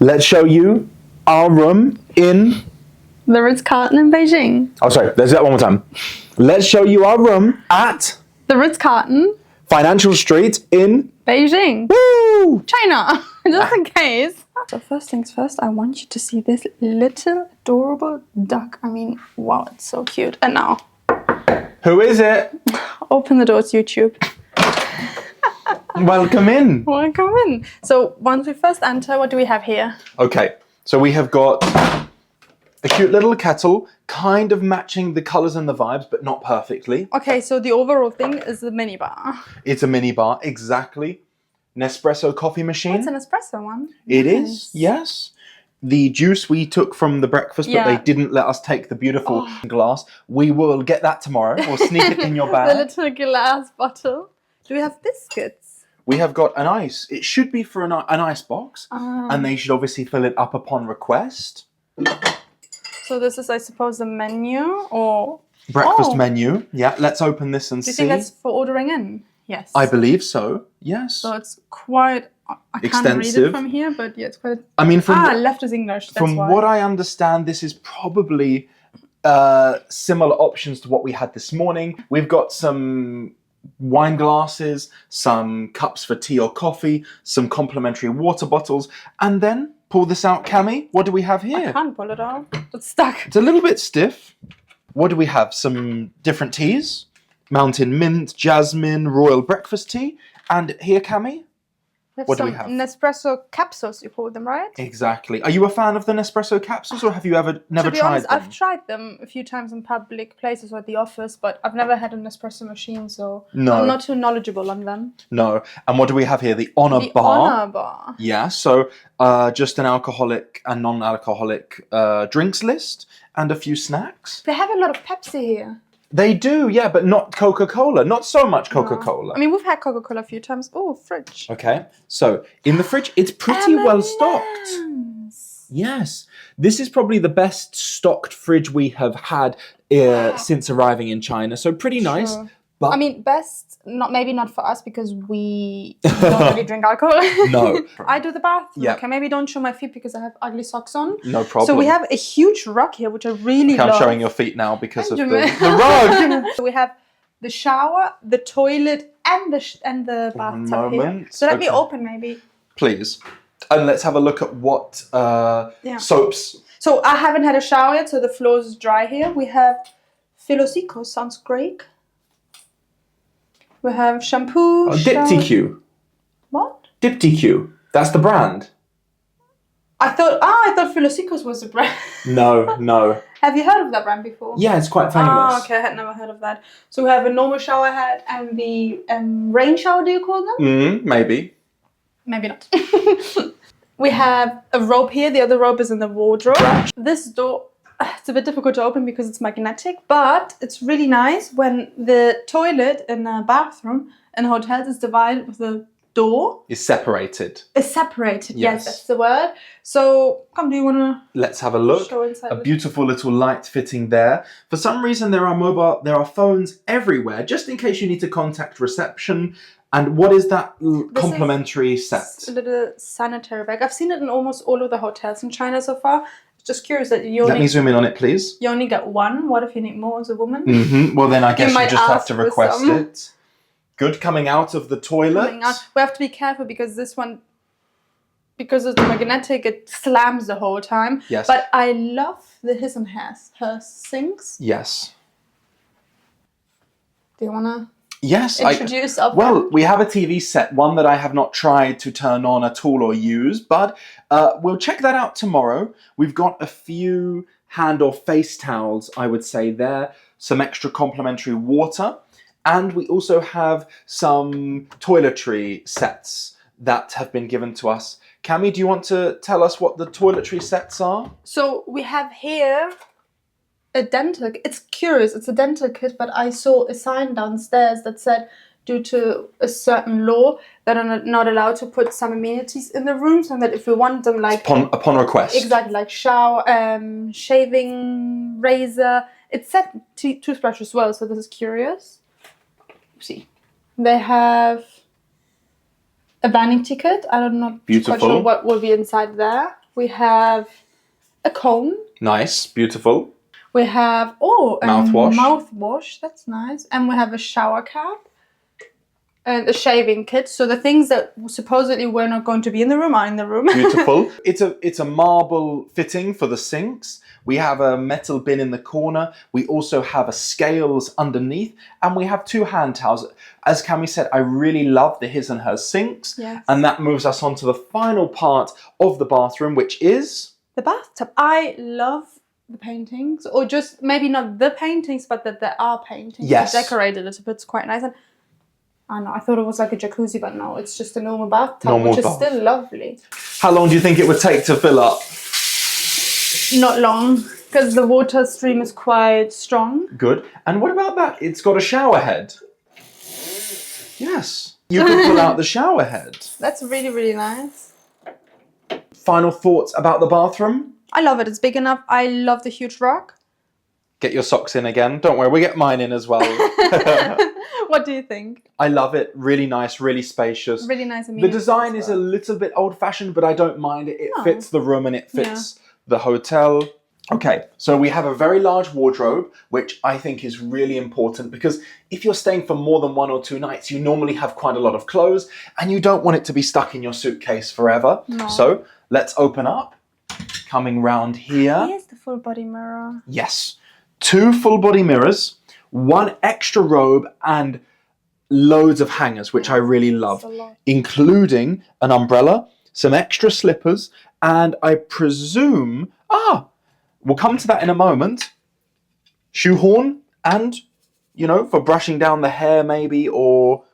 Let's show you our room in... The Ritz-Carlton in Beijing. Oh, sorry. Let's do that one more time. Let's show you our room at... The Ritz-Carlton Financial Street in... Beijing. Woo! China. Just in case. So first things first, I want you to see this little adorable duck. I mean, wow, it's so cute. And now... Who is it? Open the doors, YouTube. Welcome in. Welcome in. So once we first enter, what do we have here? Okay, so we have got a cute little kettle, kind of matching the colours and the vibes, but not perfectly. Okay, so the overall thing is the mini bar. It's a mini bar, exactly. Nespresso coffee machine. It's an espresso one. It Nice. is, yes. The juice we took from the breakfast, but they didn't let us take the beautiful glass. We will get that tomorrow. We'll sneak it in your bag. The little glass bottle. Do we have biscuits? We have got an ice. It should be for an ice box, and they should obviously fill it up upon request. So this is, I suppose, the menu or... Breakfast menu. Yeah, let's open this and see. Do you think that's for ordering in? Yes. I believe so, yes. So it's quite... I can't read it from here, but yeah, it's quite... I mean, from left is English, that's from why. what I understand, this is probably similar options to what we had this morning. We've got some wine glasses, some cups for tea or coffee, some complimentary water bottles, and then, pull this out, Cami, what do we have here? I can't pull it out. It's stuck. It's a little bit stiff. What do we have? Some different teas. Mountain Mint, Jasmine, Royal Breakfast Tea. And here, Cami? What do we have? Nespresso capsules, you call them, right? Exactly. Are you a fan of the Nespresso capsules, or have you never tried To be honest, them? I've tried them a few times in public places or at the office, but I've never had an espresso machine, so I'm not too knowledgeable on them. No. And what do we have here? The Honor The Bar. Honor Bar. Yeah, so just an alcoholic and non-alcoholic drinks list and a few snacks. They have a lot of Pepsi here. They do, yeah, but not Coca-Cola. Not so much Coca-Cola. I mean, we've had Coca-Cola a few times. Oh, fridge. Okay, so in the fridge, it's pretty well stocked. Yes, this is probably the best stocked fridge we have had since arriving in China. So pretty nice. But I mean, best, maybe not for us because we don't really drink alcohol. No. I do the bathroom. Yeah. Okay, maybe don't show my feet because I have ugly socks on. No problem. So we have a huge rug here, which I really love. I'm showing your feet now because of the rug. So we have the shower, the toilet, and the bathtub here. So let me open maybe. Please. And let's have a look at what soaps. So I haven't had a shower yet, so the floor is dry here. We have Filosico, sounds great. We have shampoo. Diptyque. What? Diptyque. That's the brand. I thought Filosicos was the brand. No. Have you heard of that brand before? Yeah, it's quite famous. Oh, okay, I had never heard of that. So we have a normal shower head and the rain shower, do you call them? Maybe. Maybe not. We have a rope here. The other rope is in the wardrobe. This door, it's a bit difficult to open because it's magnetic, but it's really nice when the toilet in a bathroom in hotels is divided with a door. Is separated. Is separated, yes, that's the word. So, do you want to... Let's have a look. Show inside a beautiful little light fitting there. For some reason, there are phones everywhere, just in case you need to contact reception. And what is that complimentary set? A little sanitary bag. I've seen it in almost all of the hotels in China so far. Just curious that you only... Let me zoom in on it, please. You only get one. What if you need more as a woman? Well, then I guess you just have to request some. it. Good, coming out of the toilet. We have to be careful because this one, because it's magnetic, it slams the whole time. Yes. But I love the his and her sinks. Yes. Do you want to... Yes. Introduce well, we have a TV set, one that I have not tried to turn on at all or use, but we'll check that out tomorrow. We've got a few hand or face towels, I would say there, some extra complimentary water, and we also have some toiletry sets that have been given to us. Cami, do you want to tell us what the toiletry sets are? So we have here a dental, it's curious, it's a dental kit, but I saw a sign downstairs that said due to a certain law that are not allowed to put some amenities in the rooms, and that if we want them like... Upon request. Exactly, like shower, shaving, razor, it's set toothbrush as well, so this is curious. See, they have a vanity kit. I'm not quite sure what will be inside there. We have a comb. Nice, beautiful. We have, Mouthwash. Mouthwash, that's nice. And we have a shower cap. And a shaving kit. So the things that supposedly were not going to be in the room are in the room. Beautiful. It's a marble fitting for the sinks. We have a metal bin in the corner. We also have a scales underneath. And we have 2 hand towels. As Cami said, I really love the his and hers sinks. Yes. And that moves us on to the final part of the bathroom, which is... the bathtub. I love the paintings. Or just maybe not the paintings, but that there are paintings. Yes. Decorated it a bit. It's quite nice. And I know, I thought it was like a jacuzzi, but no, it's just a normal bathtub, which is still lovely. How long do you think it would take to fill up? Not long, because the water stream is quite strong. Good. And what about that? It's got a shower head. Yes. You can pull out the shower head. That's really, really nice. Final thoughts about the bathroom? I love it. It's big enough. I love the huge rock. Get your socks in again. Don't worry, we get mine in as well. What do you think? I love it. Really nice, really spacious. Really nice. The design is a little bit old-fashioned, but I don't mind it. It fits the room and it fits the hotel. Okay, so we have a very large wardrobe, which I think is really important because if you're staying for more than 1 or 2 nights, you normally have quite a lot of clothes and you don't want it to be stuck in your suitcase forever. No. So let's open up. Coming round here. Here's the full body mirror. Yes. 2 full body mirrors, 1 extra robe, and loads of hangers, which I really love, including an umbrella, some extra slippers, and I presume, we'll come to that in a moment, shoehorn, and, you know, for brushing down the hair maybe, or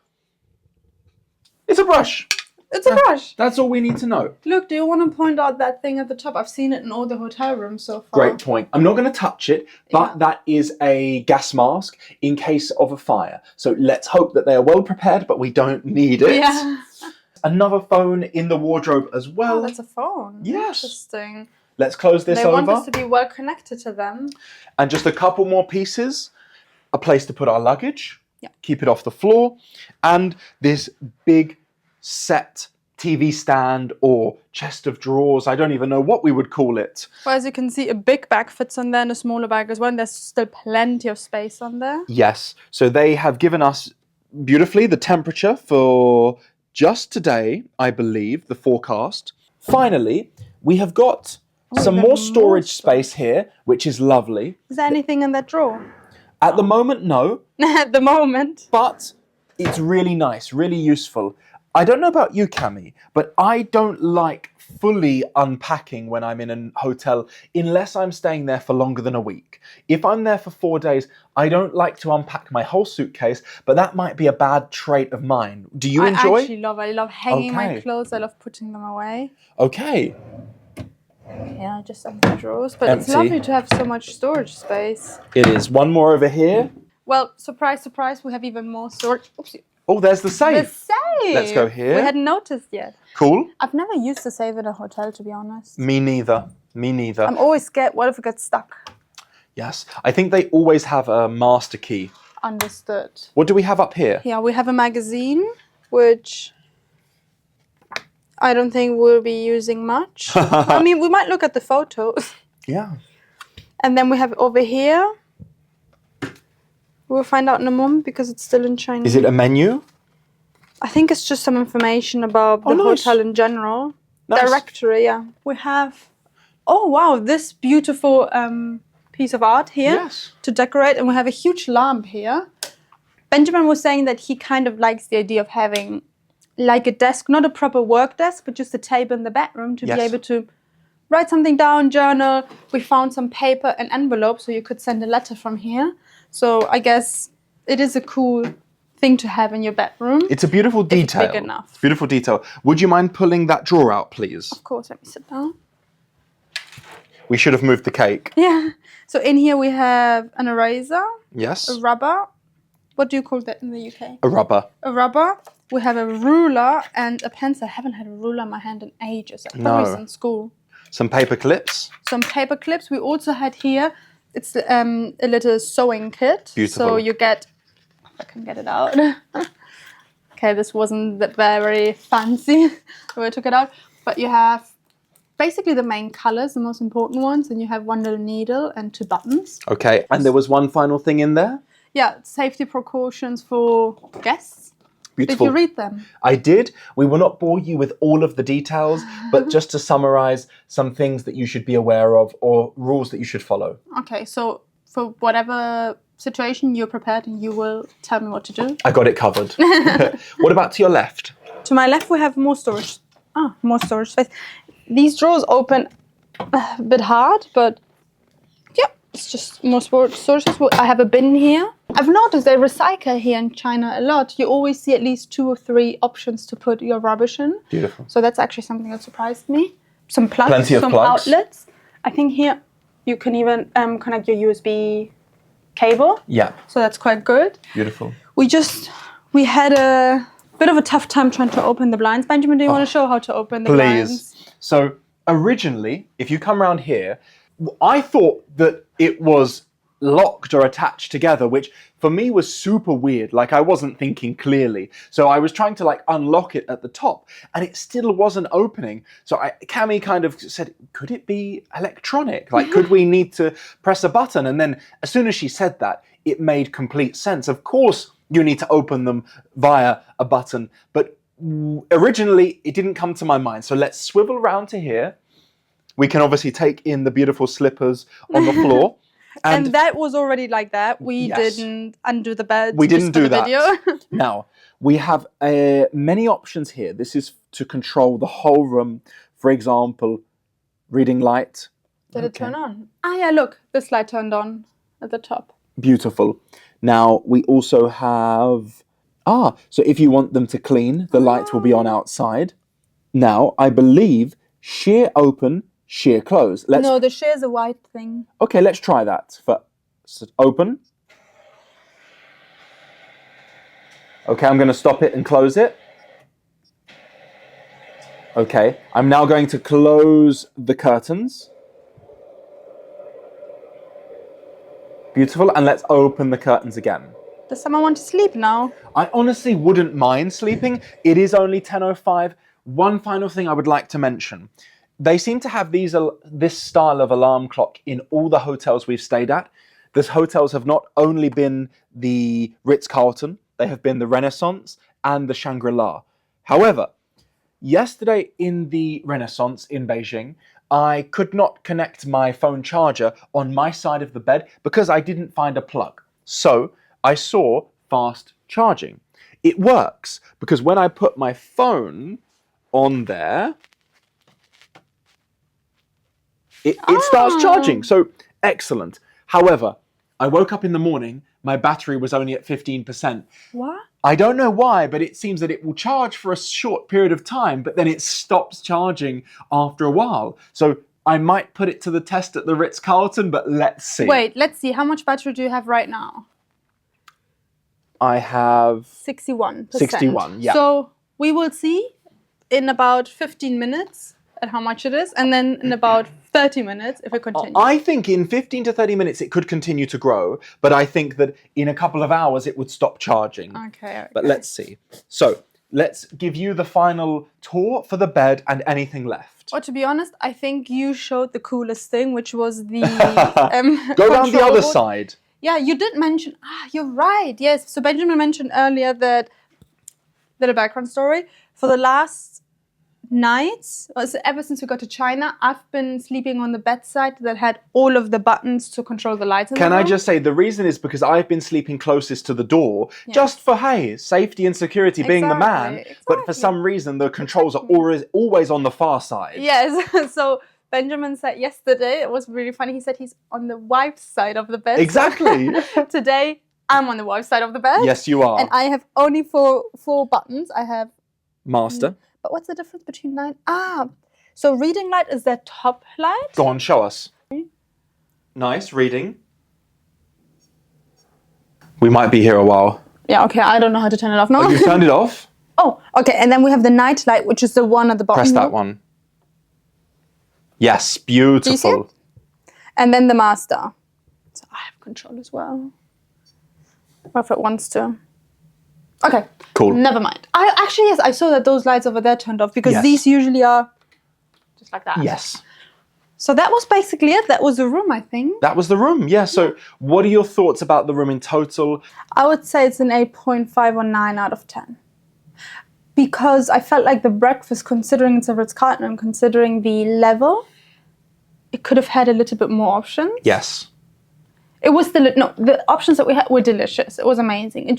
it's a brush. It's a brush. That's all we need to know. Look, do you want to point out that thing at the top? I've seen it in all the hotel rooms so far. Great point. I'm not going to touch it, but that is a gas mask in case of a fire. So let's hope that they are well prepared, but we don't need it. Yeah. Another phone in the wardrobe as well. Oh, that's a phone. Yes. Interesting. Let's close this They over. want us to be well connected to them. And just a couple more pieces. A place to put our luggage. Yeah. Keep it off the floor. And this big set TV stand or chest of drawers. I don't even know what we would call it. Well, as you can see, a big bag fits on there and a smaller bag as well. And there's still plenty of space on there. Yes. So they have given us beautifully the temperature for just today, I believe, the forecast. Finally, we have got some more storage space here, which is lovely. Is there anything in that drawer? At the moment, no. At the moment. But it's really nice, really useful. I don't know about you, Cami, but I don't like fully unpacking when I'm in a hotel unless I'm staying there for longer than a week. If I'm there for 4 days, I don't like to unpack my whole suitcase, but that might be a bad trait of mine. Do you enjoy? I actually love it. I love hanging my clothes. I love putting them away. Okay. Yeah, just empty drawers. But Empty. It's lovely to have so much storage space. It is. One more over here. Well, surprise, surprise, we have even more storage. Oopsie. Oh, there's the safe. The safe! Let's go here. We hadn't noticed yet. Cool. I've never used the safe in a hotel, to be honest. Me neither. Me neither. I'm always scared, what if it gets stuck? Yes. I think they always have a master key. Understood. What do we have up here? Yeah, we have a magazine, which I don't think we'll be using much. I mean, we might look at the photos. Yeah. And then we have over here. We'll find out in a moment because it's still in Chinese. Is it a menu? I think it's just some information about the hotel in general. Nice. Directory, yeah. We have, oh wow, this beautiful piece of art here to decorate. And we have a huge lamp here. Benjamin was saying that he kind of likes the idea of having like a desk, not a proper work desk, but just a table in the bedroom to be able to write something down, journal. We found some paper and envelopes so you could send a letter from here. So I guess it is a cool thing to have in your bedroom. It's a beautiful detail. It's big enough. It's a beautiful detail. Would you mind pulling that drawer out, please? Of course, let me sit down. We should have moved the cake. Yeah. So in here we have an eraser. Yes. A rubber. What do you call that in the UK? A rubber. A rubber. We have a ruler and a pencil. I haven't had a ruler in my hand in ages. I thought it was in school. Some paper clips. Some paper clips. We also had here, it's a little sewing kit. Beautiful. So you get, if I can get it out. Okay, this wasn't that very fancy when I took it out. But you have basically the main colors, the most important ones. And you have one little needle and 2 buttons. Okay, and there was one final thing in there? Yeah, safety precautions for guests. Beautiful. Did you read them? I did. We will not bore you with all of the details, but just to summarize some things that you should be aware of or rules that you should follow. Okay, so for whatever situation you're prepared and you will tell me what to do. I got it covered. What about to your left? To my left we have more storage. More storage space. These drawers open a bit hard, but yeah, it's just more storage space. I have a bin here. I've noticed they recycle here in China a lot. You always see at least 2 or 3 options to put your rubbish in. Beautiful. So that's actually something that surprised me. Some plugs, Plenty of some plugs. outlets. I think here you can even connect your USB cable. Yeah. So that's quite good. Beautiful. We had a bit of a tough time trying to open the blinds. Benjamin, do you want to show how to open the blinds? Please. So originally, if you come around here, I thought that it was locked or attached together, which for me was super weird. Like I wasn't thinking clearly. So I was trying to like unlock it at the top and it still wasn't opening. So Cami kind of said, could it be electronic? Like, could we need to press a button? And then as soon as she said that, it made complete sense. Of course, you need to open them via a button, but originally it didn't come to my mind. So let's swivel around to here. We can obviously take in the beautiful slippers on the floor. And that was already like that. We didn't undo the bed. We didn't do that. Video. Now, we have many options here. This is to control the whole room. For example, reading light. Did it turn on? Ah, yeah, look. This light turned on at the top. Beautiful. Now, we also have... so if you want them to clean, the lights will be on outside. Now, I believe sheer open, sheer close. No, the sheer is a white thing. Okay, let's try that. So open. Okay, I'm going to stop it and close it. Okay, I'm now going to close the curtains. Beautiful, and let's open the curtains again. Does someone want to sleep now? I honestly wouldn't mind sleeping. It is only 10:05. One final thing I would like to mention. They seem to have this style of alarm clock in all the hotels we've stayed at. These hotels have not only been the Ritz-Carlton, they have been the Renaissance and the Shangri-La. However, yesterday in the Renaissance in Beijing, I could not connect my phone charger on my side of the bed because I didn't find a plug. So I saw fast charging. It works because when I put my phone on there, it starts charging. So excellent. However, I woke up in the morning, my battery was only at 15%. What? I don't know why, but it seems that it will charge for a short period of time, but then it stops charging after a while. So I might put it to the test at the Ritz-Carlton, but let's see. Wait, let's see. How much battery do you have right now? I have 61%. 61, yeah. So we will see in about 15 minutes at how much it is, and then in about 30 minutes if it continues. I think in 15 to 30 minutes it could continue to grow, but I think that in a couple of hours it would stop charging. Okay. But let's see. So let's give you the final tour for the bed and anything left. Well, to be honest, I think you showed the coolest thing, which was the Go down the other board. side. Yeah, you did mention, you're right, yes. So Benjamin mentioned earlier that, little background story, for the last nights, ever since we got to China, I've been sleeping on the bedside that had all of the buttons to control the lights in the room. Can I just say, the reason is because I've been sleeping closest to the door, just for, hey, safety and security being the man, but for some reason the controls are always on the far side. Yes, so Benjamin said yesterday, it was really funny, he said he's on the wife's side of the bed. Exactly. Today, I'm on the wife's side of the bed. Yes, you are. And I have only four buttons. I have... Master. But what's the difference between nine? So reading light is their top light? Go on, show us. Nice, reading. We might be here a while. Yeah, okay, I don't know how to turn it off now. Oh, you turned it off? Oh, okay, and then we have the night light, which is the one at the bottom. Press that one. Yes, beautiful. Do you see it? And then the master. So I have control as well. Or if it wants to. Okay. Cool. Never mind. Yes, I saw that those lights over there turned off because these usually are just like that. Yes. So that was basically it. That was the room, I think. That was the room, yeah. So what are your thoughts about the room in total? I would say it's an 8.5 or 9 out of 10. Because I felt like the breakfast, considering it's a Ritz-Carlton and considering the level, it could have had a little bit more options. Yes. It was the options that we had were delicious. It was amazing.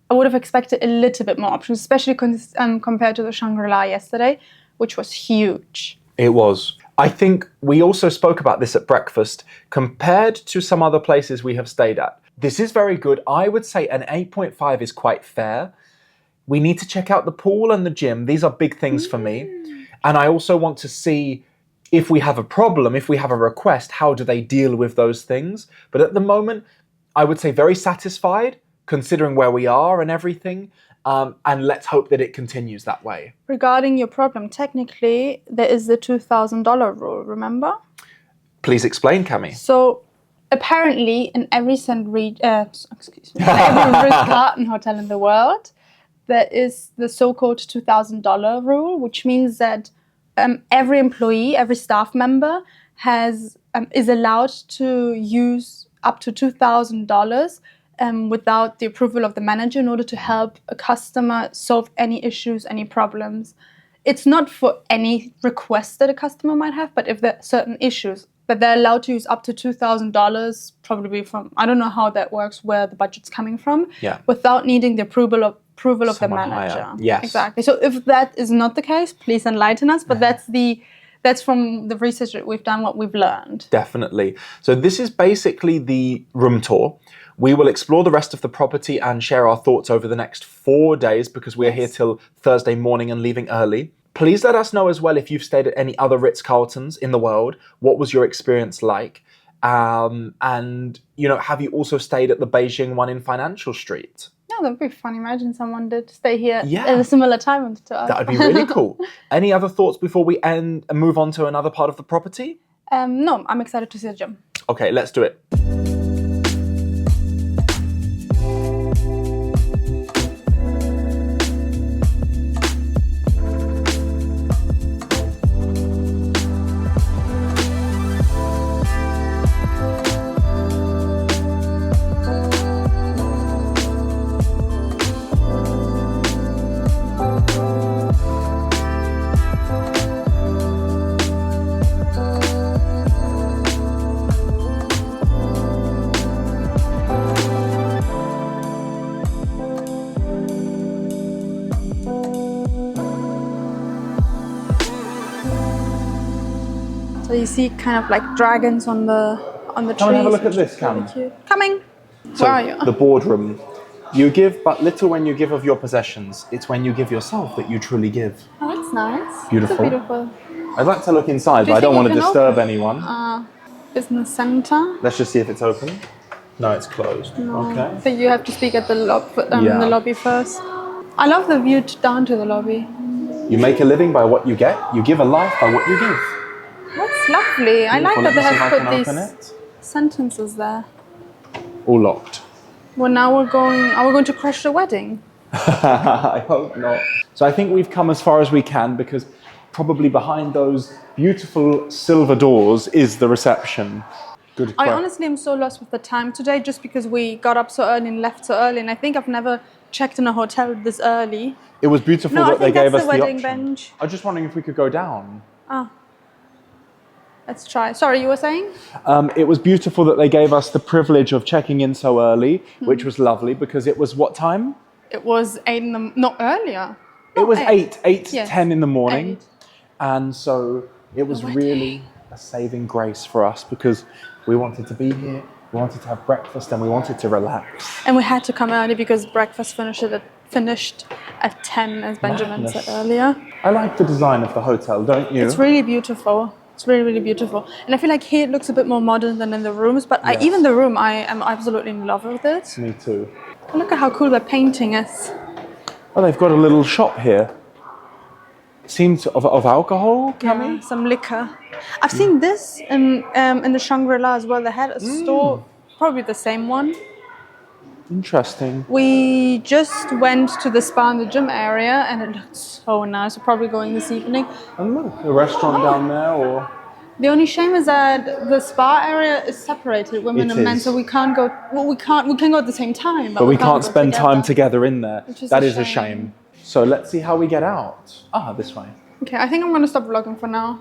I would have expected a little bit more options, especially compared to the Shangri-La yesterday, which was huge. It was. I think we also spoke about this at breakfast. Compared to some other places we have stayed at, this is very good. I would say an 8.5 is quite fair. We need to check out the pool and the gym. These are big things for me. And I also want to see if we have a problem, if we have a request, how do they deal with those things? But at the moment, I would say very satisfied, considering where we are and everything. And let's hope that it continues that way. Regarding your problem, technically, there is the $2,000 rule, remember? Please explain, Cami. So, apparently, in every every Ritz-Carlton hotel in the world, there is the so-called $2,000 rule, which means that every employee, every staff member is allowed to use up to $2,000 without the approval of the manager in order to help a customer solve any issues, any problems. It's not for any request that a customer might have, but if there are certain issues, that they're allowed to use up to $2,000, probably from, I don't know how that works, where the budget's coming from, without needing the approval of the manager. Higher. Yes. Exactly. So if that is not the case, please enlighten us, but that's from the research that we've done, what we've learned. Definitely. So this is basically the room tour. We will explore the rest of the property and share our thoughts over the next 4 days because we're here till Thursday morning and leaving early. Please let us know as well if you've stayed at any other Ritz-Carltons in the world. What was your experience like? And, have you also stayed at the Beijing one in Financial Street? Yeah, that'd be fun. Imagine someone did stay here at a similar time to us. That would be really cool. Any other thoughts before we end and move on to another part of the property? No, I'm excited to see the gym. Okay, let's do it. So you see kind of like dragons on the trees. Come and have a look at this, Cam. Really coming. So, where are you? The boardroom. You give but little when you give of your possessions. It's when you give yourself that you truly give. Oh, that's nice. Beautiful. So beautiful. I'd like to look inside, but I don't want to disturb anyone. Business center. Let's just see if it's open. No, it's closed. No. Okay. So you have to speak at the lobby first. I love the view down to the lobby. You make a living by what you get. You give a life by what you give. That's lovely. I like that they have put these sentences there. All locked. Well, now are we going to crash the wedding? I hope not. So I think we've come as far as we can because probably behind those beautiful silver doors is the reception. Good. I honestly am so lost with the time today just because we got up so early and left so early, and I think I've never checked in a hotel this early. It was beautiful that they gave us the wedding option. Bench. I was just wondering if we could go down. Let's try. Sorry, you were saying? It was beautiful that they gave us the privilege of checking in so early, which was lovely because it was what time? It was 8 in the... Not earlier. It was 8 to Yes. 10 in the morning. 8. And so it was really a saving grace for us because we wanted to be here, we wanted to have breakfast and we wanted to relax. And we had to come early because breakfast finished at 10, as Benjamin said earlier. I like the design of the hotel, don't you? It's really beautiful. It's really, really beautiful. And I feel like here it looks a bit more modern than in the rooms, but even the room, I am absolutely in love with it. Me too. Look at how cool the painting is. Oh, they've got a little shop here. Seems of alcohol, Cami? Yeah, some liquor. I've seen this in the Shangri-La as well. They had a store, probably the same one. Interesting. We just went to the spa and the gym area and it looked so nice. We're probably going this evening. And look, a restaurant down there, or The only shame is that the spa area is separated, women It and men, is. so we can't go. Well, we can go at the same time, but we can't go spend time together. together in there. Which is That a is a shame. shame. So let's see how we get out. This way. Okay, I think I'm gonna stop vlogging for now.